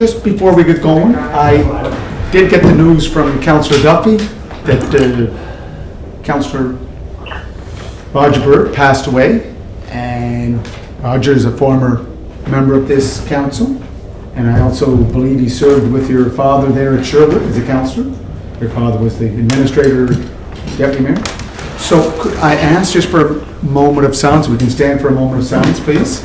Just before we get going, I did get the news from Councillor Duffy that Councillor Roger Burt passed away, and Roger is a former member of this council, and I also believe he served with your father there at Sherwood as a councillor. Your father was the administrator, deputy mayor. So could I ask just for a moment of silence? We can stand for a moment of silence, please.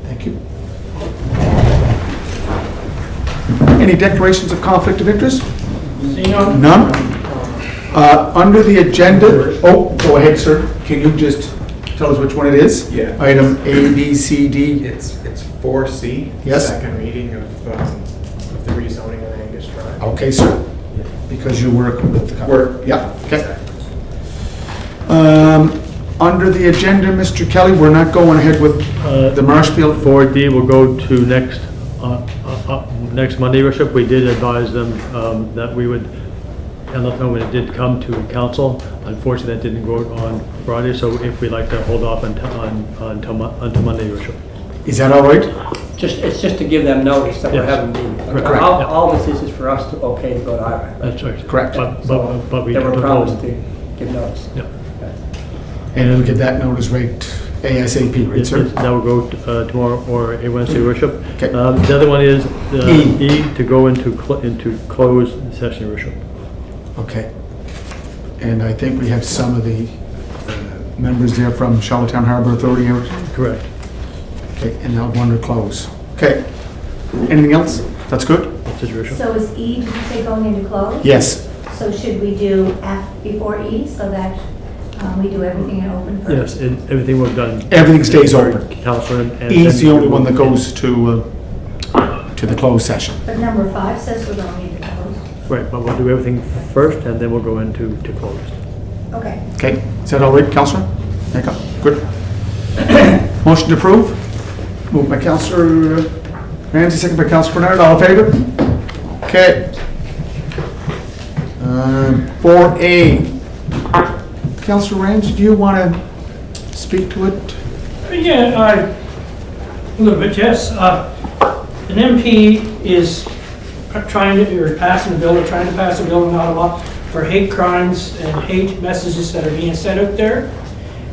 Thank you. Any declarations of conflict of interest? None? Under the agenda, oh, go ahead, sir. Can you just tell us which one it is? Yeah. Item A, B, C, D. It's 4C. Yes. Second reading of the rezoning of Angus Drive. Okay, sir. Because you work with the company. Work. Yeah, okay. Under the agenda, Mr. Kelly, we're not going ahead with the Marshfield. 4D will go to next Monday, Your Worship. We did advise them that we would, and let them know when it did come to council. Unfortunately, that didn't go on Friday, so if we'd like to hold off until Monday, Your Worship. Is that all right? It's just to give them notice that we're Yes. having meetings. Correct. All this is for us to okay to go to Ira. That's right. Correct. But we They were took promised hold. to give notice. Yeah. And it'll get that notice right ASAP, right, sir? That will go tomorrow or a Wednesday, Your Worship. Okay. The other one is E. E to go into closed session, Your Worship. Okay. And I think we have some of the members there from Charlottetown Harbor Authority out. Correct. Okay, and now one to close. Okay. Anything else? That's good? That's it, Your Worship. So is E, did you say going into close? Yes. So should we do F before E, so that we do everything in open first? Yes, everything we've done. Everything stays open. Council and. E's the only one that goes to the closed session. But number 5 says we're going into close. Right, but we'll do everything first and then we'll go into closed. Okay. Okay, is that all right, Councillor? There you go. Good. Motion to approve. Moved by Councillor Ramsey, second by Councillor Bernard. All in favor? Okay. 4A. Councillor Ramsey, do you want to speak to it? Yeah, a little bit, yes. An MP is trying to pass a bill in Ottawa for hate crimes and hate messages that are being sent out there.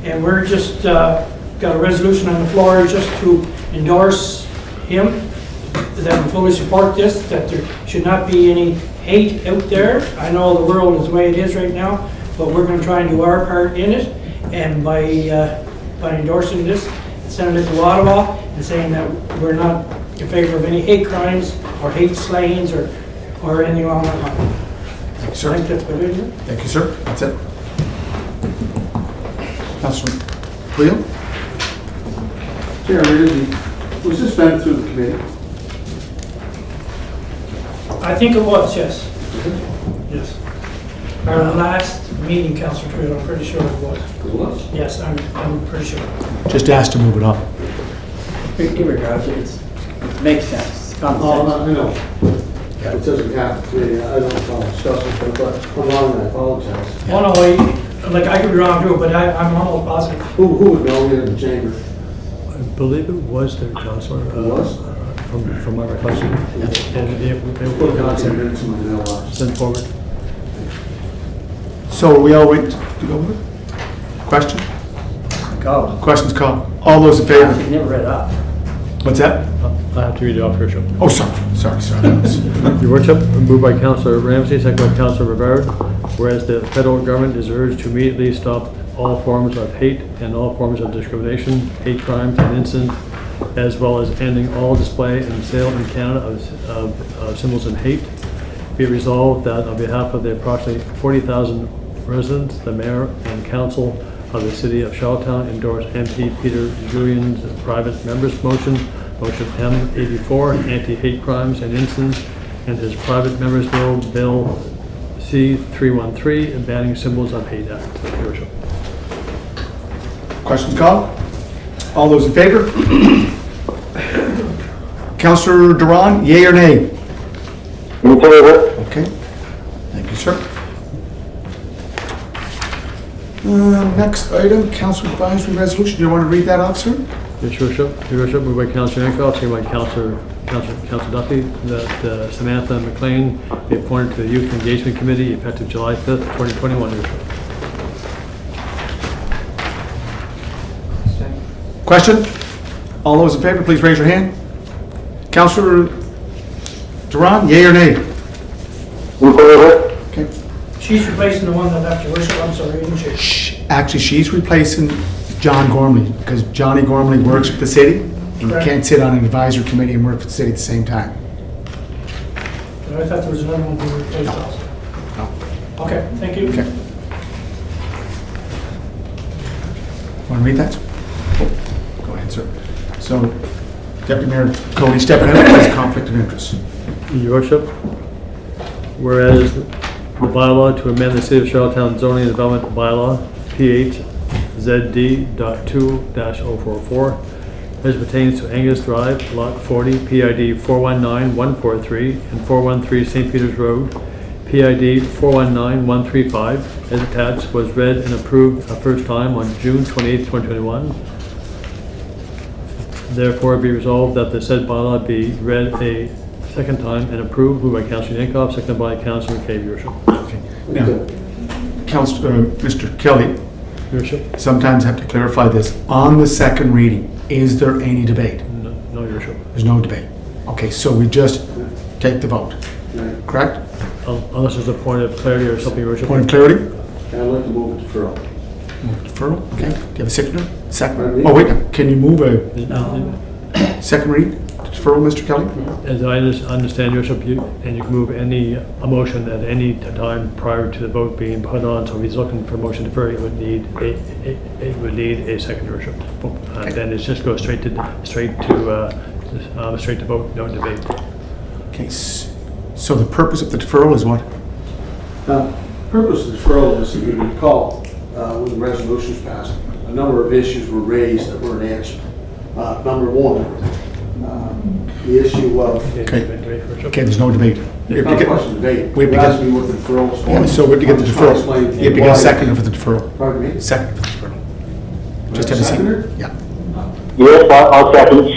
And we're just got a resolution on the floor just to endorse him, that we fully support this, that there should not be any hate out there. I know the world is the way it is right now, but we're going to try and do our part in it. And by endorsing this, sending it to Ottawa and saying that we're not in favor of any hate crimes or hate slayings or anything along that line. Thank you, I sir. think that's what it is. Thank you, sir. That's it. Councillor Creel? Chairman, was this done through the committee? I think it was, yes. Yes. Our last meeting, Councilor Trio, I'm pretty sure it was. It was? Yes, I'm pretty sure. Just asked to move it up. Irregardless, it makes sense. It's common Oh, sense. I know. It doesn't happen to me. I don't know, discussing, but if I'm wrong, I apologize. Oh, no, like, I could be wrong too, but I'm almost positive. Who would know in the chamber? I believe it was their councillor. It was? From my recollection. And it Put a was copy of minutes in my mailbox. sent forward. So are we all wait to go with it? Question? Go. Questions called. All those in favor? You never read up. What's that? I have to read it off, Your Worship. Oh, sorry. Your Worship, moved by Councillor Ramsey, second by Councillor Rivard, whereas the federal government is urged to immediately stop all forms of hate and all forms of discrimination, hate crimes, and incidents as well as ending all display and sale in Canada of symbols of hate. Be it resolved that on behalf of the approximately 40,000 residents, the mayor and council of the city of Charlottetown endorse MP Peter Julian's private member's motion M84, anti-hate crimes and incidents, and his private member's bill C313, banning symbols of hate act. Thank you, Your Worship. Questions called? All those in favor? Councillor Duran, yea or nay? In favor. Okay, thank you, sir. Next item, council advisory resolution. Do you want to read that off, sir? Yes, Your Worship. Your Worship, moved by Councillor Yankoff, seconded by Councillor Duffy, that Samantha McLean be appointed to the Youth Engagement Committee effective July 5th, 2021. Your Worship. Question? All those in favor, please raise your hand. Councillor Duran, yea or nay? In favor. Okay. She's replacing the one that left, Your Worship, I'm sorry, isn't she? Actually, she's replacing John Gormley, because Johnny Gormley works with the city, and you Correct. can't sit on an advisory committee and work for the city at the same time. I thought there was another one being replaced also. No. Okay, thank you. Okay. Want to read that? Go ahead, sir. So, Deputy Mayor Cody stepping in as conflict of interest. Your Worship, whereas the bylaw to amend the City of Charlottetown zoning and development bylaw, PHZD.2-044, as pertains to Angus Drive, Lot 40, PID 419143 and 413 St. Peter's Road, PID 419135, as attached, was read and approved a first time on June 28, 2021. Therefore, be resolved that the said bylaw be read a second time and approved, moved by Councillor Yankoff, seconded by Councillor McCabe, Your Worship. Okay. Now, Mr. Kelly, Your Worship? sometimes I have to clarify this. On the second reading, is there any debate? No, Your Worship. There's no debate. Okay, so we just take the vote, correct? Unless there's a point of clarity or something, Your Worship. Point of clarity? And I'd like to move it deferral. Move deferral, okay. Do you have a seconder? Pardon Second. me? Oh, wait, can you move a No. second read deferral, Mr. Kelly? As I understand, Your Worship, you can move a motion at any time prior to the vote being put on, so if he's looking for motion defer, it would need a second, Your Worship. Then it just goes straight to vote, no debate. Okay, so the purpose of the deferral is what? Purpose of deferral is, if you recall, when the resolution was passed, a number of issues were raised that weren't answered. Number one, the issue of, Okay. Debate, Your Worship. Okay, there's no debate. We have not to a get- question of debate, we have to you get- asked me what the deferral was for. Yeah, so we have to get the I'm just trying to deferral. explain You have to get a why- second for the deferral. Pardon me? Second for the deferral. Just have a Seconder? seat. Yeah. Yes, I'll second.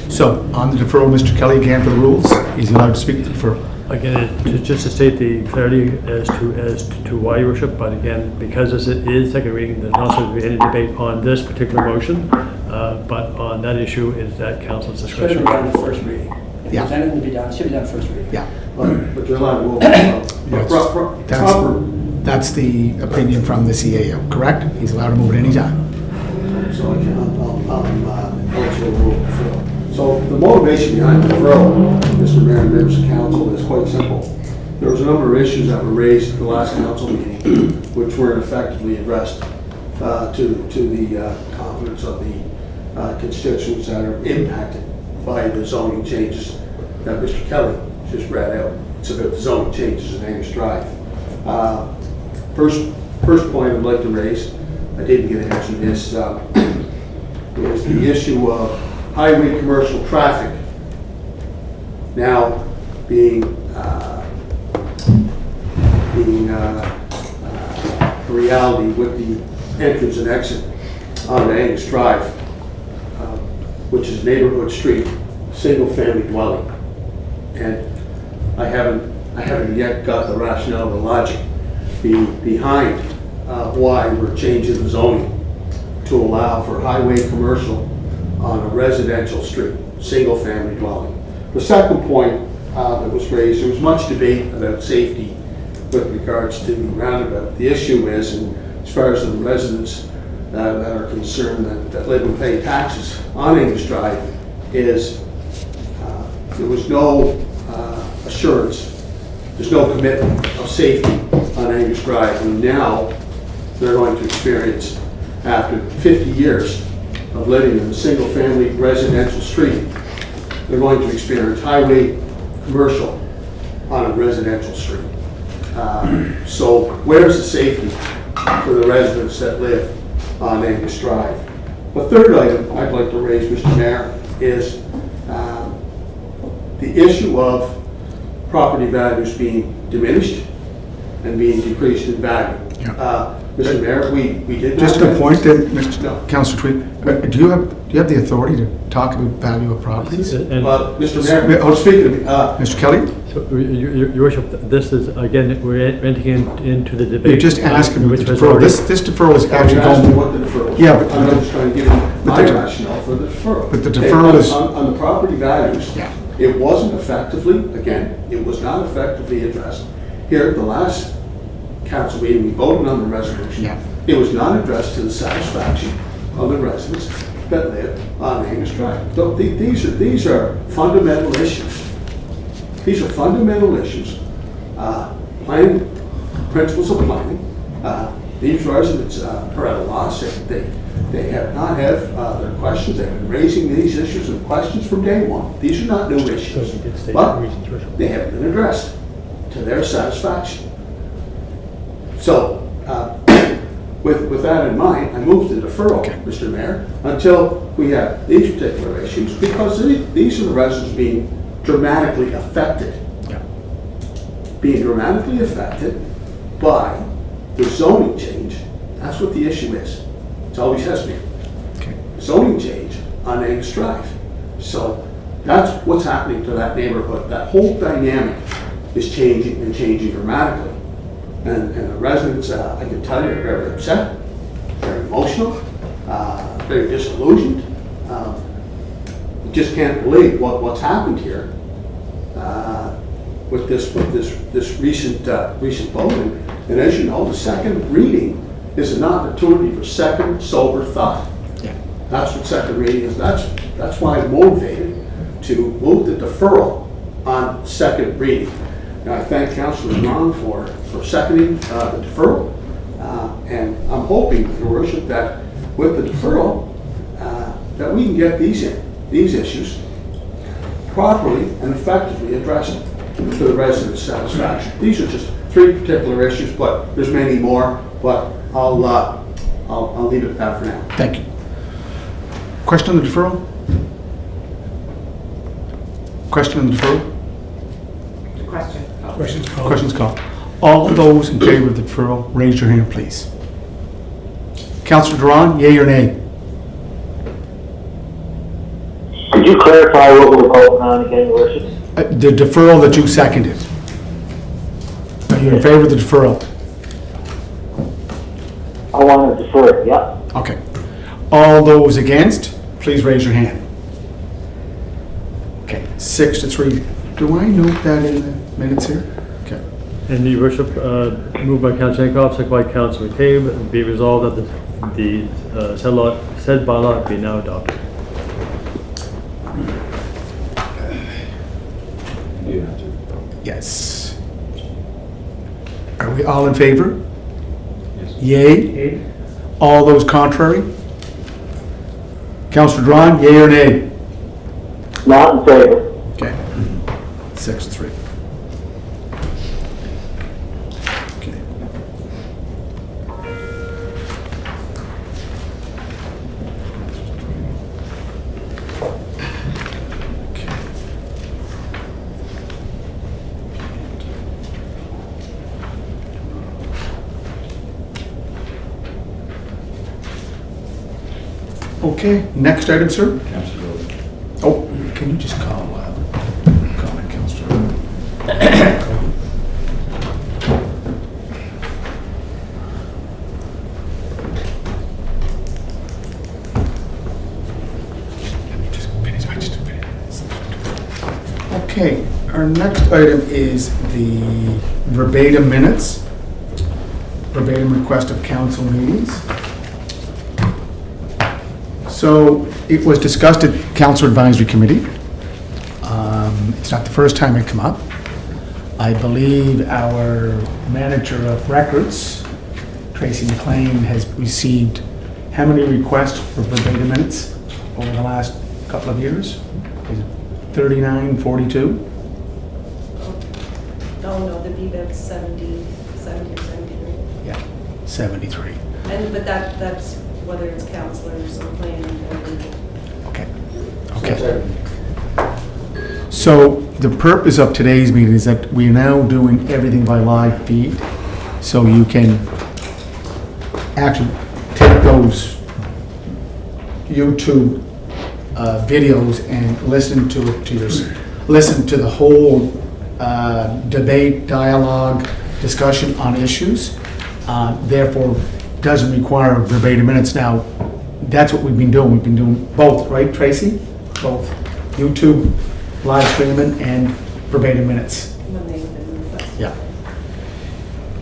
So, on the deferral, Mr. Kelly, again for the rules, he's allowed to speak to the deferral. Again, just to state the clarity as to why, Your Worship, but again, because this is second reading, there's not supposed to be any debate on this particular motion, but on that issue is at council's Should have discretion. been done the first reading. If Yeah. there's anything to be done, it should be done first reading. Yeah. But you're allowed to move. Yes. That's, Proper. that's the opinion from the CAO, correct? He's allowed to move at any time. So I can, I'm eligible to move deferral. So the motivation behind the deferral, Mr. Mayor and members of council, is quite simple. There was a number of issues that were raised at the last council meeting, which weren't effectively addressed to the confidence of the constituents that are impacted by the zoning changes that Mr. Kelly just read out. It's about the zoning changes in Angus Drive. First point I'd like to raise, I didn't get an answer to this, is the issue of highway commercial traffic now being a reality with the entrance and exit on Angus Drive, which is neighborhood street, single-family dwelling. And I haven't yet got the rationale, the logic behind why we're changing the zoning to allow for highway commercial on a residential street, single-family dwelling. The second point that was raised, there was much debate about safety with regards to the roundabout. The issue is, and as far as the residents that are concerned that live and pay taxes on Angus Drive, is there was no assurance, there's no commitment of safety on Angus Drive. And now they're going to experience, after 50 years of living in a single-family residential street, they're going to experience highway commercial on a residential street. So where's the safety for the residents that live on Angus Drive? The third item I'd like to raise, Mr. Mayor, is the issue of property values being diminished and being decreased in value. Yeah. Mr. Mayor, we did not... Just a point that, No. Mr. Councillor Tweed, do you have the authority to talk about value of properties? And, Mr. Mayor, oh, speaking of, Mr. Kelly, so, Your Worship, this is, again, we're entering into the debate. you're just asking about which the was deferral. already- This deferral is you actually asked me going, what the deferral was. Yeah, but- I'm just trying to give you my the- rationale for the deferral. But the deferral is- On the property values, Yeah. it wasn't effectively, again, it was not effectively addressed. Here at the last council meeting, we voted on the resolution. Yeah. It was not addressed to the satisfaction of the residents that live on Angus Drive. So these are fundamental issues. These are fundamental issues. Planning, principles of planning. These residents are at a loss. They have not had their questions. They've been raising these issues and questions from day one. These are not new issues, So we did state but the reasons, Your Worship. they haven't been addressed to their satisfaction. So, with that in mind, I move to deferral, Okay. Mr. Mayor, until we have these particular issues, because these are the residents being dramatically affected. Yeah. Being dramatically affected by the zoning change. That's what the issue is. It always has been. okay. Zoning change on Angus Drive. So that's what's happening to that neighborhood. That whole dynamic is changing and changing dramatically. And the residents, I can tell you, are very upset, very emotional, very disillusioned. Just can't believe what's happened here with this recent voting. And as you know, the second reading is an opportunity for second sober thought. Yeah. That's what second reading is. That's why I'm motivated to move the deferral on second reading. Now, I thank Councilor Ron for seconding the deferral. And I'm hoping, Your Worship, that with the deferral, that we can get these issues properly and effectively addressed to the residents' satisfaction. These are just three particular issues, but there's many more, but I'll leave it at that for now. Thank you. Question on the deferral? Question on the deferral? Questions called. All those in favor of the deferral, raise your hand, please. Councillor Duran, yea or nay? Could you clarify what we're voting on again, Your Worship? The deferral that you seconded. Are you in favor of the deferral? I want to defer it, yeah. Okay. All those against, please raise your hand. Okay, 6-3. Do I note that in the minutes here? Okay. And Your Worship, moved by Councilor Hancock, second by Councilor McCabe, be resolved that said bylaw be now adopted. Yes. Are we all in favor? Yes. Yay? All those contrary? Councillor Duran, yea or nay? Not in favor. Okay. 6-3. Okay. Okay. Okay, next item, sir? Oh, can you just call comment, Councillor? Okay, our next item is the verbatim minutes, verbatim request of council meetings. So it was discussed at Council Advisory Committee. It's not the first time it come up. I believe our manager of records, Tracy McLean, has received how many requests for verbatim minutes over the last couple of years? Is it 39, 42? No, the BVEP's 70 or 73. Yeah, 73. But that's whether it's counselors or planning or legal. Okay. Okay. So the purpose of today's meeting is that we are now doing everything by live feed. So you can actually take those YouTube videos and listen to the whole debate, dialogue, discussion on issues. Therefore, doesn't require verbatim minutes. Now, that's what we've been doing. We've been doing both, right, Tracy? Both YouTube, live streaming, and verbatim minutes. When they've been requested. Yeah.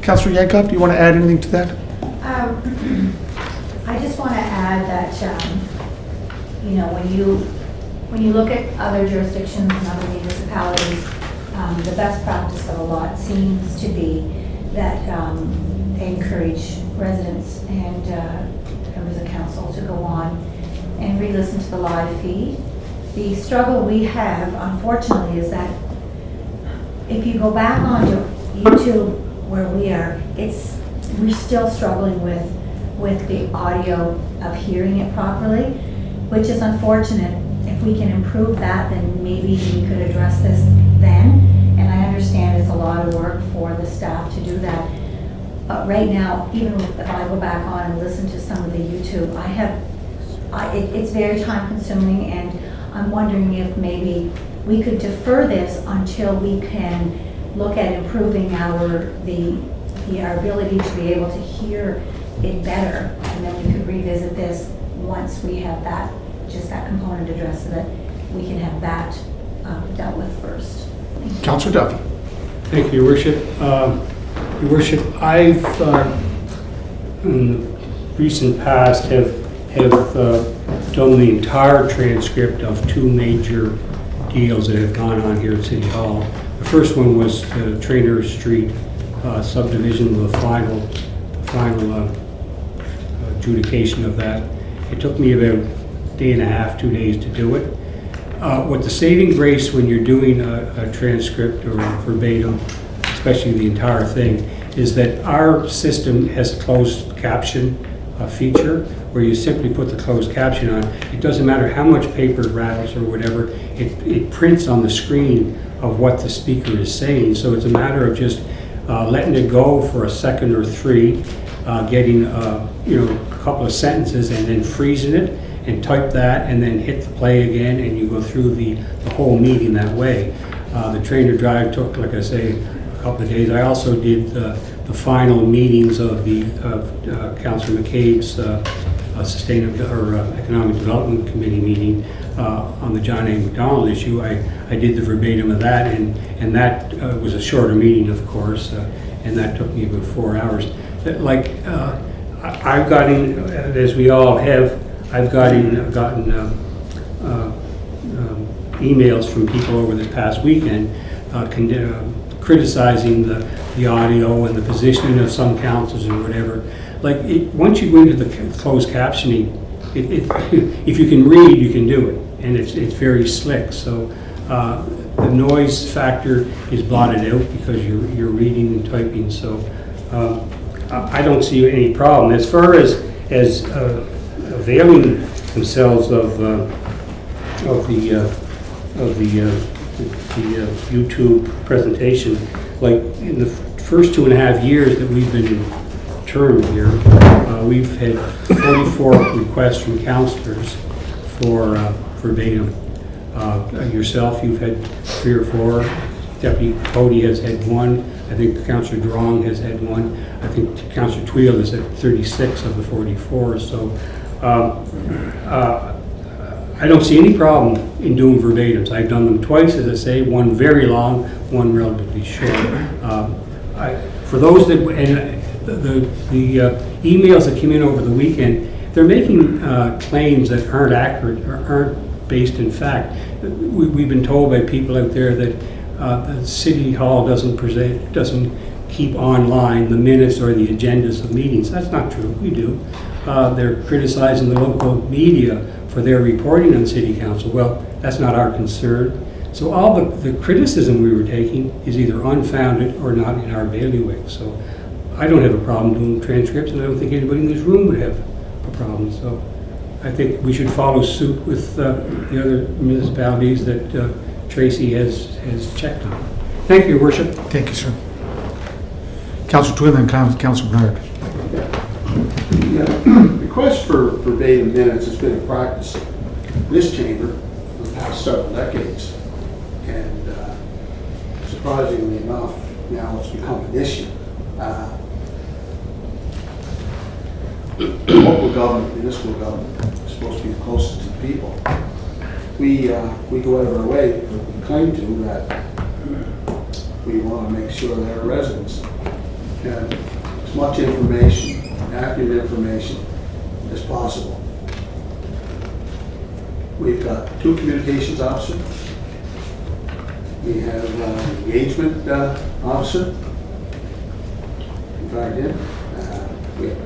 Councillor Yankoff, do you want to add anything to that? I just want to add that, when you look at other jurisdictions and other municipalities, the best practice of a lot seems to be that they encourage residents and members of council to go on and re-listen to the live feed. The struggle we have, unfortunately, is that if you go back onto YouTube where we are, we're still struggling with the audio of hearing it properly, which is unfortunate. If we can improve that, then maybe we could address this then. And I understand it's a lot of work for the staff to do that. But right now, even if I go back on and listen to some of the YouTube, it's very time consuming, and I'm wondering if maybe we could defer this until we can look at improving our ability to be able to hear it better, and then we could revisit this once we have that component addressed, so that we can have that dealt with first. Councillor Duffy. Thank you, Your Worship. Your Worship, I've in the recent past have done the entire transcript of two major deals that have gone on here at City Hall. The first one was the Traynor Street subdivision, the final adjudication of that. It took me about a day and a half, 2 days to do it. What the saving grace when you're doing a transcript or verbatim, especially the entire thing, is that our system has a closed caption feature where you simply put the closed caption on. It doesn't matter how much paper rattles or whatever, it prints on the screen of what the speaker is saying. So it's a matter of just letting it go for a second or three, getting a couple of sentences and then freezing it, and type that and then hit the play again, and you go through the whole meeting that way. The Traynor Drive took, like I say, a couple of days. I also did the final meetings of Councillor McCabe's Economic Development Committee meeting on the John A. MacDonald issue. I did the verbatim of that, and that was a shorter meeting, of course, and that took me about 4 hours. I've gotten, as we all have, I've gotten emails from people over this past weekend criticizing the audio and the positioning of some councils or whatever. Once you go into the closed captioning, if you can read, you can do it, and it's very slick. So the noise factor is blotted out because you're reading and typing. So I don't see any problem as far as availing themselves of the YouTube presentation. Like in the first 2.5 years that we've been in term here, we've had 44 requests from councillors for verbatim. Yourself, you've had 3 or 4. Deputy Cody has had 1. I think Councillor Drong has had 1. I think Councillor Tweel is at 36 of the 44. So I don't see any problem in doing verbatims. I've done them twice, as I say, one very long, one relatively short. For those that, and the emails that came in over the weekend, they're making claims that aren't accurate or aren't based in fact. We've been told by people out there that the City Hall doesn't keep online the minutes or the agendas of meetings. That's not true. We do. They're criticizing the local media for their reporting on City Council. Well, that's not our concern. So all the criticism we were taking is either unfounded or not in our bailiwick. So I don't have a problem doing transcripts, and I don't think anybody in this room would have a problem. So I think we should follow suit with the other municipalities that Tracy has checked on. Thank you, Your Worship. Thank you, sir. Councillor Twin and Councillor Bernard. Yeah. Request for verbatim minutes has been a practice in this chamber for the past several decades. And surprisingly enough, now it's become an issue. Local government, municipal government is supposed to be the closest to the people. We go out of our way, we claim to, that we want to make sure that our residents have as much information, accurate information as possible. We've got 2 communications officers. We have an engagement officer. In fact, we have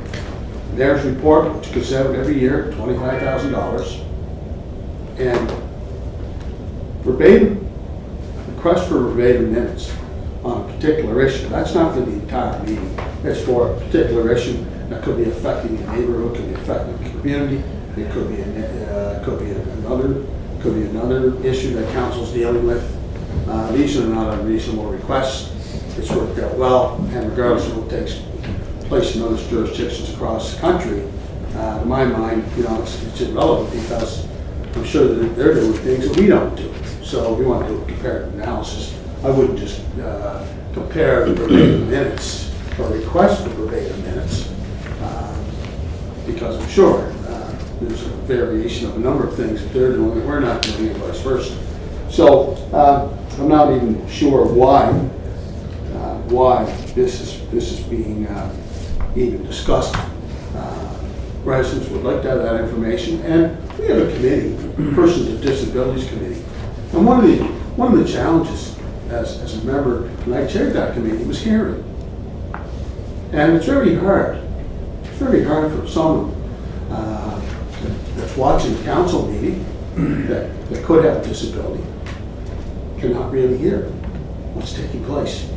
there's report, which goes out every year, $25,000. And verbatim, request for verbatim minutes on a particular issue. That's not for the entire meeting. It's for a particular issue that could be affecting a neighborhood, could be affecting the community. It could be another issue that council's dealing with. These are not unreasonable requests. It's worked out well, and regardless of what takes place in other jurisdictions across the country, to my mind, it's irrelevant because I'm sure that they're doing things that we don't do. So we want to do a comparative analysis. I wouldn't just compare the verbatim minutes or request for verbatim minutes because I'm sure there's a variation of a number of things that they're doing that we're not doing and vice versa. So I'm not even sure why this is being even discussed. Residents would like to have that information, and we have a committee, Persons with Disabilities Committee. And one of the challenges as a member, when I chaired that committee, was hearing. And it's very hard. It's very hard for someone that's watching a council meeting that could have a disability, cannot really hear what's taking place.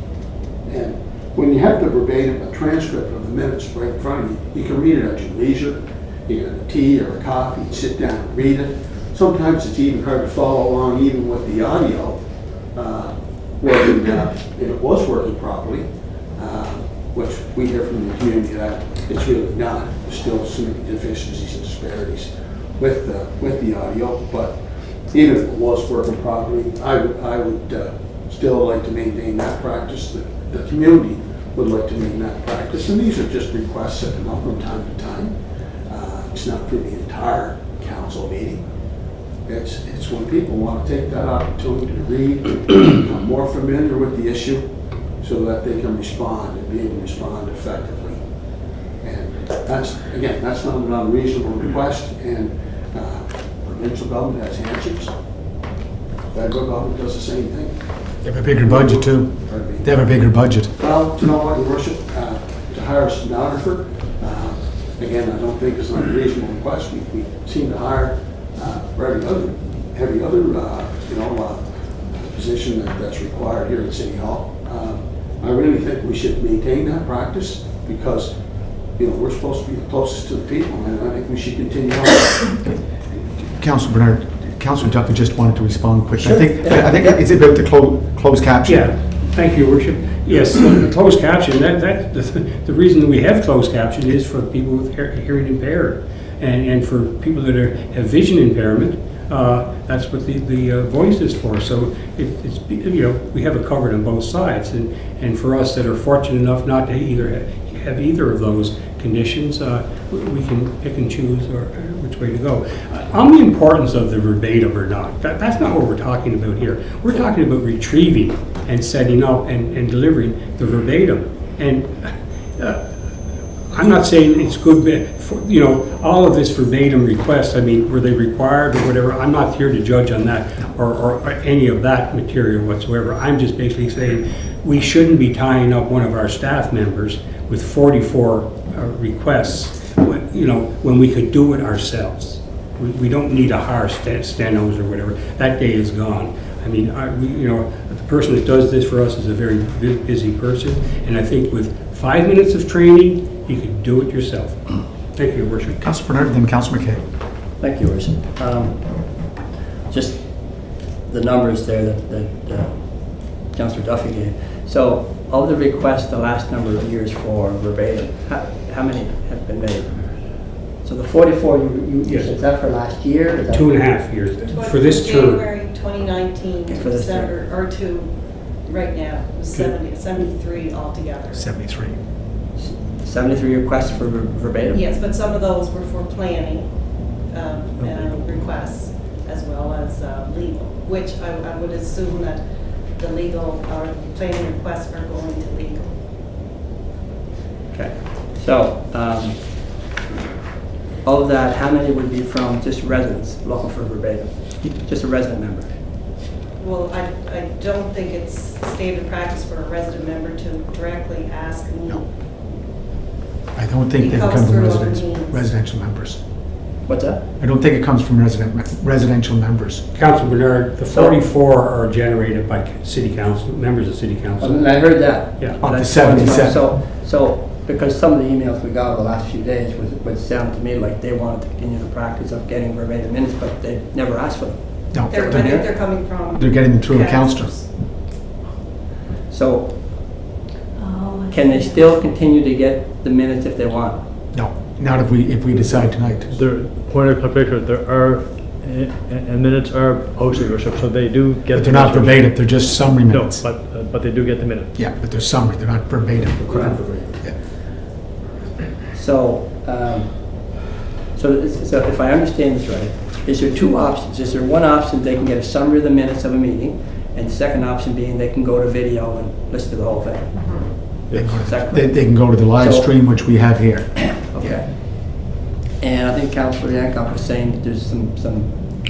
And when you have the verbatim, a transcript of the minutes right in front of you, you can read it at your leisure. You get a tea or a coffee, you sit down and read it. Sometimes it's even hard to follow along even with the audio, working, if it was working properly, which we hear from the community that it's really not. There's still so many deficiencies and disparities with the audio, but even if it was working properly, I would still like to maintain that practice. The community would like to maintain that practice, and these are just requests that come up from time to time. It's not for the entire council meeting. It's when people want to take that opportunity to read, become more familiar with the issue, so that they can respond and be able to respond effectively. And that's not an unreasonable request, and provincial government has answers. Federal government does the same thing. They have a bigger budget too. They have a bigger budget. Well, you know what, Your Worship, to hire a stenographer, again, I don't think it's an unreasonable request. We seem to hire for every other position that's required here at City Hall. I really think we should maintain that practice because we're supposed to be the closest to the people, and I think we should continue on. Councillor Bernard, Councillor Duffy just wanted to respond quickly. Sure. I think it's about the closed caption. Yeah, thank you, Your Worship. Yes, the closed caption, the reason that we have closed caption is for people with hearing impaired. And for people that have vision impairment, that's what the voice is for. So it's we have it covered on both sides. And for us that are fortunate enough not to have either of those conditions, we can pick and choose which way to go. On the importance of the verbatim or not, that's not what we're talking about here. We're talking about retrieving and setting up and delivering the verbatim. And I'm not saying it's good, you know, all of this verbatim requests, I mean, were they required or whatever? I'm not here to judge on that or any of that material whatsoever. I'm just basically saying we shouldn't be tying up one of our staff members with 44 requests, you know, when we could do it ourselves. We don't need to hire stenos or whatever. That day is gone. I mean, you know, the person that does this for us is a very busy person, and I think with 5 minutes of training, you can do it yourself. Thank you, Your Worship. Councillor Bernard, then Councillor McKay. Thank you, Your Worship. Just the numbers there that Councillor Duffy gave. So, of the requests the last number of years for verbatim, how many have been made? So the 44, you Yes. is that for last year? Is that- 2.5 years for this term. January 2019 to For this term. December, or to right now, it was 73 altogether. 73. 73 requests for verbatim? Yes, but some of those were for planning requests as well as legal, which I would assume that the legal or planning requests are going to legal. Okay. So, of that, how many would be from just residents looking for verbatim? Just a resident member? Well, I don't think it's standard practice for a resident member to directly ask me. No. I don't think they It comes come from through other means. residential members. What's that? I don't think it comes from residential members. Council Bernard, the 44 are generated by city council, members of city council. I heard that. Yeah. Up to That's 77. So, because some of the emails we got over the last few days would sound to me like they wanted to continue the practice of getting verbatim minutes, but they never asked for them. No, I think they're coming from. they're getting them through the councillor. councillors. So, Oh, I can they see. still continue to get the minutes if they want? No, not if we decide tonight. There, point of clarification, there are, and minutes are posted, Your Worship, so they do get. But they're not the minutes. verbatim, they're just summary No, minutes. but they do get the minutes. Yeah, but they're summary, they're not verbatim. Yeah. So, so if I understand this right, is there two options? Is there one option, they can get a summary of the minutes of a meeting, and the second option being they can go to video and listen to the whole thing? They go Is to- that They correct? they can go to the live So- stream, which we have here. Okay. And I think Councilor Yankoff was saying that there's some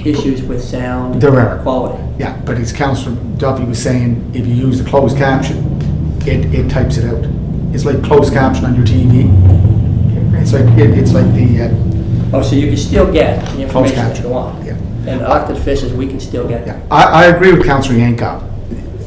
issues with sound. There are. Quality. Yeah, but as Councillor Duffy was saying, if you use the closed caption, it types it out. It's like closed caption on your TV. It's like the Oh, so you can still get the closed information that caption. you want? Yeah. And elected officials, we can still get. Yeah, I agree with Councillor Yankoff.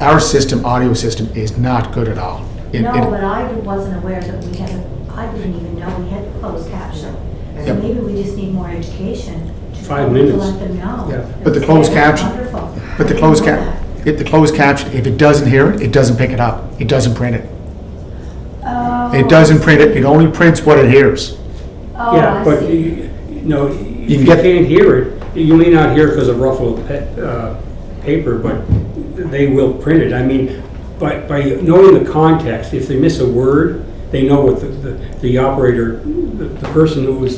Our system, audio system, is not good at all. No, but I wasn't aware that we had, I didn't even know we had closed caption. So Yep. maybe we just need more education. 5 To minutes. let them know. Yeah, but the closed That's caption- wonderful. But the I closed didn't know cap, if the closed caption, if it doesn't hear it, it doesn't pick it up. It doesn't print it. that. It doesn't print it, it only prints what it hears. Oh, Yeah, I but, see. you know, if can you get- can't hear it, you may not hear it because of ruffled paper, but they will print it. I mean, by knowing the context, if they miss a word, they know what the operator, the person who is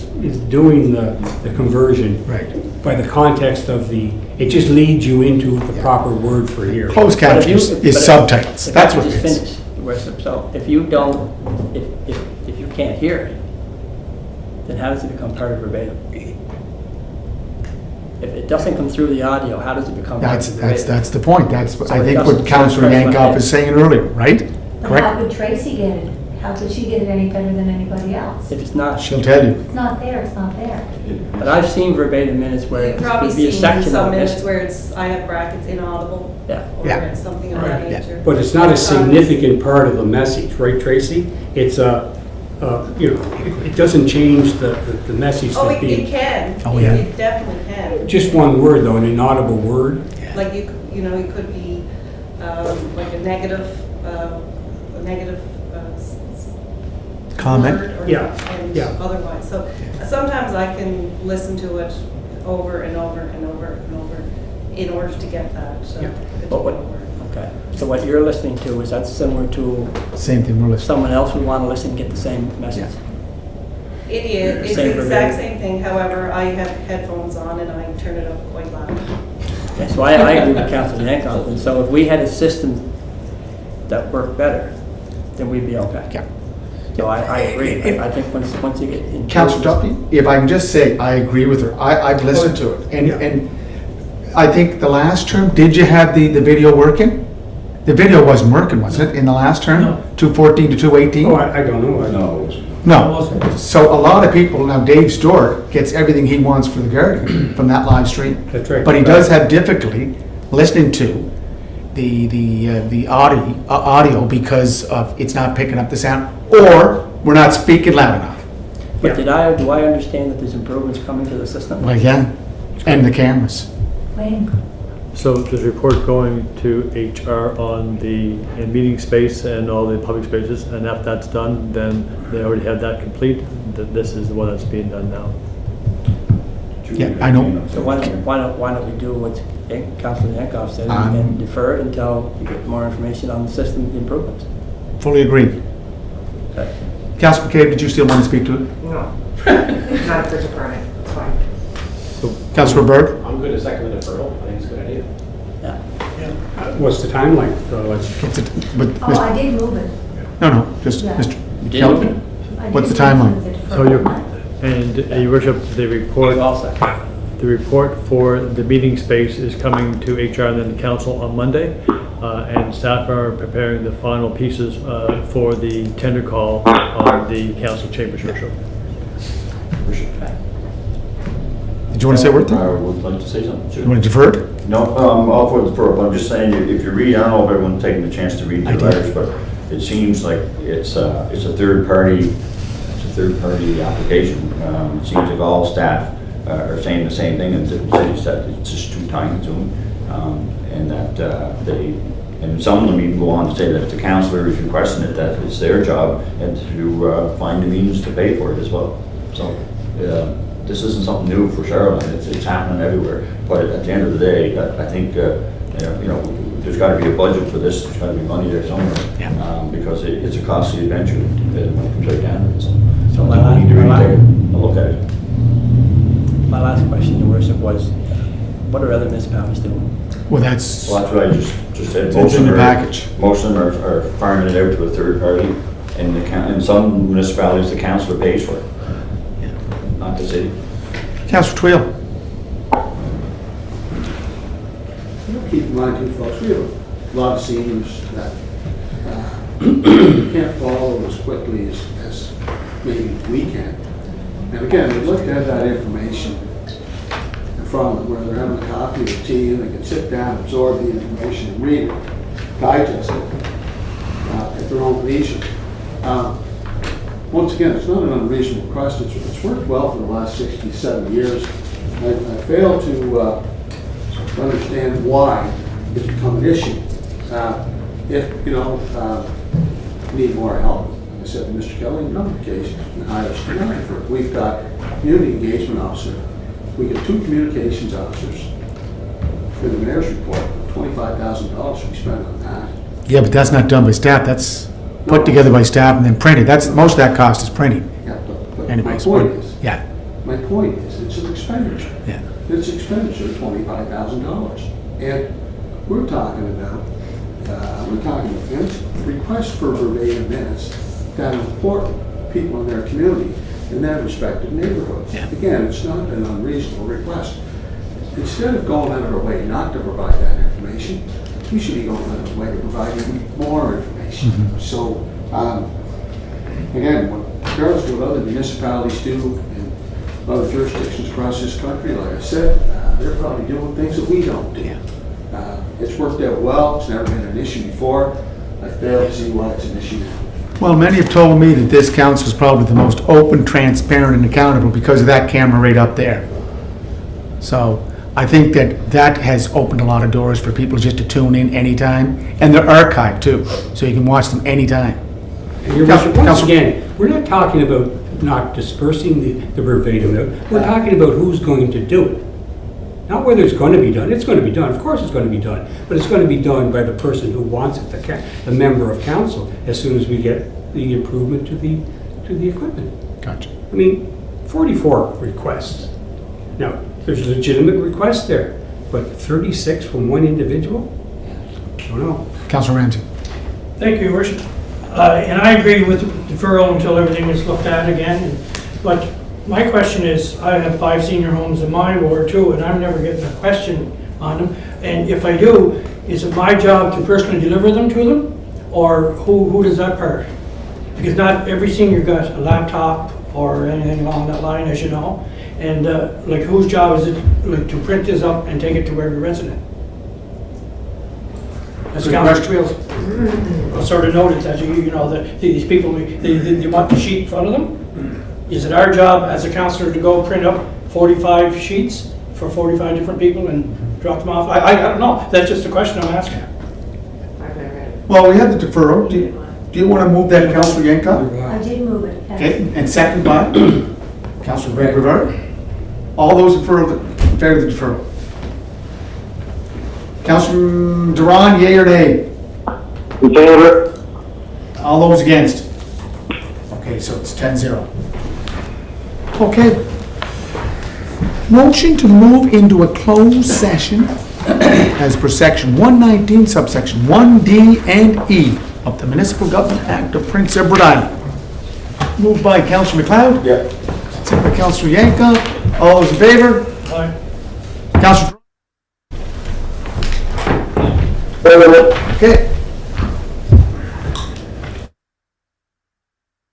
doing the conversion. Right. By the context of it just leads you into the proper word for here. Closed But if caption you- is but if- subtitles, if that's I what could it just is. finish, Worship, so if you don't, if you can't hear it, then how does it become part of verbatim? If it doesn't come through the audio, how does it become part of verbatim? That's the point. That's, So I it think doesn't what Councillor transfer my Yankoff head. is saying earlier, right? But how Correct? could Tracy get it? How could she get it any better than anybody else? If it's not, She'll tell you. It's not there, it's not there. but I've seen verbatim minutes where You've it probably would be a seen section some of minutes it. where it's, I have brackets inaudible, Yeah. or Yeah. it's something of that Yeah. nature. But it's not a significant part of the message, right, Tracy? It's you know, it doesn't change the message Oh, that's it being. can. Oh, yeah. It definitely can. Just one word though, an inaudible word. Like you know, it could be like a negative Comment? word or- Yeah, and yeah. otherwise. So sometimes I can listen to it over and over and over and over in order to get that Yeah. But what, particular word. okay, so what you're listening to, is that similar to Same thing we're listening. someone else would want to listen and get the same message? It is, it's Same the exact verbatim. same thing, however, I have headphones on and I turn it up quite loud. Okay, so I agree with Councilor Yankoff, and so if we had a system that worked better, then we'd be okay. Yeah. So I agree. I think once you get. Councillor Duffy, if I can just say, I agree with her. I've listened to it. And I think the last term, did you have the video working? The video wasn't working, was it, in the last term? No. 214 to 218? Oh, I don't know. No. No. So a lot of people, now Dave Stewart gets everything he wants for the Guardian from that live stream. That's right. But he does have difficulty listening to the audio because of it's not picking up the sound, or we're not speaking loud enough. But do I understand that there's improvements coming to the system? Well, yeah, and the cameras. Wayne? So there's a report going to HR on the meeting space and all the public spaces, and after that's done, then they already have that complete. This is the one that's being done now. Yeah, I know. So why don't we do what Councilor Yankoff said and defer it until you get more information on the system improvements? Fully agree. Okay. Councillor McCabe, did you still want to speak to it? No, not if there's a permit, it's fine. Councillor Berg? I'm good to second the deferral. I think it's a good idea. Yeah. What's the timeline? I did move it. No, just Yeah. Mr. did Kelly. move I What's did the timeline? move the So deferral. Your worship, the report, All set. the report for the meeting space is coming to HR and then the council on Monday. And staff are preparing the final pieces for the tender call on the council chambers worship. Did you want to say a word? I would like to say something. You want to defer it? No, all for the deferral, but I'm just saying, if you read, I don't know if everyone's taken the chance to read I the did. letters, but it seems like it's a third party application. It seems like all staff are saying the same thing in different cities, that it's just too time consuming. And that and some of them even go on to say that if the councillor is requesting it, that it's their job and to find the means to pay for it as well. So, this isn't something new for Charlotte, it's happening everywhere. But at the end of the day, I think, there's gotta be a budget for this, there's gotta be money there somewhere. Yeah. Because it's a costly adventure when it comes right down to it. So we need to really take a look at it. My last question, Your Worship, was what are other municipalities doing? Well, that's, Well, that's what I just said. It's in the package. Most of them are farming it out to a third party, and in some municipalities, the councillor pays for it, not the city. Councillor Twill. Keep in mind too, folks, we have a lot of seniors that can't follow as quickly as maybe we can. And again, we'd like to have that information in front of them, where they're having a coffee or tea, and they can sit down, absorb the information, and read it, digest it at their own leisure. Once again, it's not an unreasonable request. It's worked well for the last 67 years. I fail to understand why it's become an issue. If, need more help, like I said to Mr. Kelly, on a number of occasions, and hire a stenographer. We've got community engagement officer. We get 2 communications officers. For the mayor's report, $25,000 we spent on that. Yeah, but that's not done by staff. That's put together by staff and then printed. That's, most of that cost is printing. Yeah, but my Anyways, point what- is, yeah, it's an expenditure. yeah. It's expenditure, $25,000. And we're talking about requests for verbatim minutes that important people in their community, in their respective neighborhoods. Yeah. Again, it's not an unreasonable request. Instead of going out of our way not to provide that information, we should be going out of our way to provide even more information. So, again, regardless of what other municipalities do in other jurisdictions across this country, like I said, they're probably doing things that we don't do. Yeah. It's worked out well, it's never been an issue before. I fail to see why it's an issue now. Well, many have told me that this council is probably the most open, transparent, and accountable because of that camera right up there. So I think that has opened a lot of doors for people just to tune in anytime, and they're archived too, so you can watch them anytime. And Your Worship, once Council- again, we're not talking about not dispersing the verbatim. We're talking about who's going to do it. Not whether it's going to be done. It's going to be done. Of course it's going to be done. But it's going to be done by the person who wants it, the member of council, as soon as we get the improvement to the equipment. Gotcha. I mean, 44 requests. Now, there's legitimate requests there, but 36 from one individual? I don't know. Councilor Ramsey. Thank you, Your Worship. And I agree with deferral until everything is looked at again. But my question is, I have 5 senior homes in my ward too, and I'm never getting a question on them. And if I do, is it my job to personally deliver them to them? Or who does that part? Because not every senior got a laptop or anything along that line, as you know. And like, whose job is it like to print this up and take it to every resident? As Good Councilor question. Twill sort of noted that, you know, that these people, they want the sheet in front of them. Is it our job as a councillor to go print up 45 sheets for 45 different people and drop them off? I don't know. That's just a question I'm asking. I've never read it. Well, we have the deferral. Do you want to move that, Councillor Yankoff? I did move it. yes. Okay, and second by Councillor Greg Rivera. All those in favor of the deferral? Councillor Duran, yea or nay? In favor. All those against? Okay, so it's 10-0. Okay. Motion to move into a closed session as per section 119, subsection 1D and E of the Municipal Government Act of Prince Edward Island. Moved by Councillor McLeod. Yeah. Second by Councillor Yankoff. All those in favor? Aye. Councillor. Okay.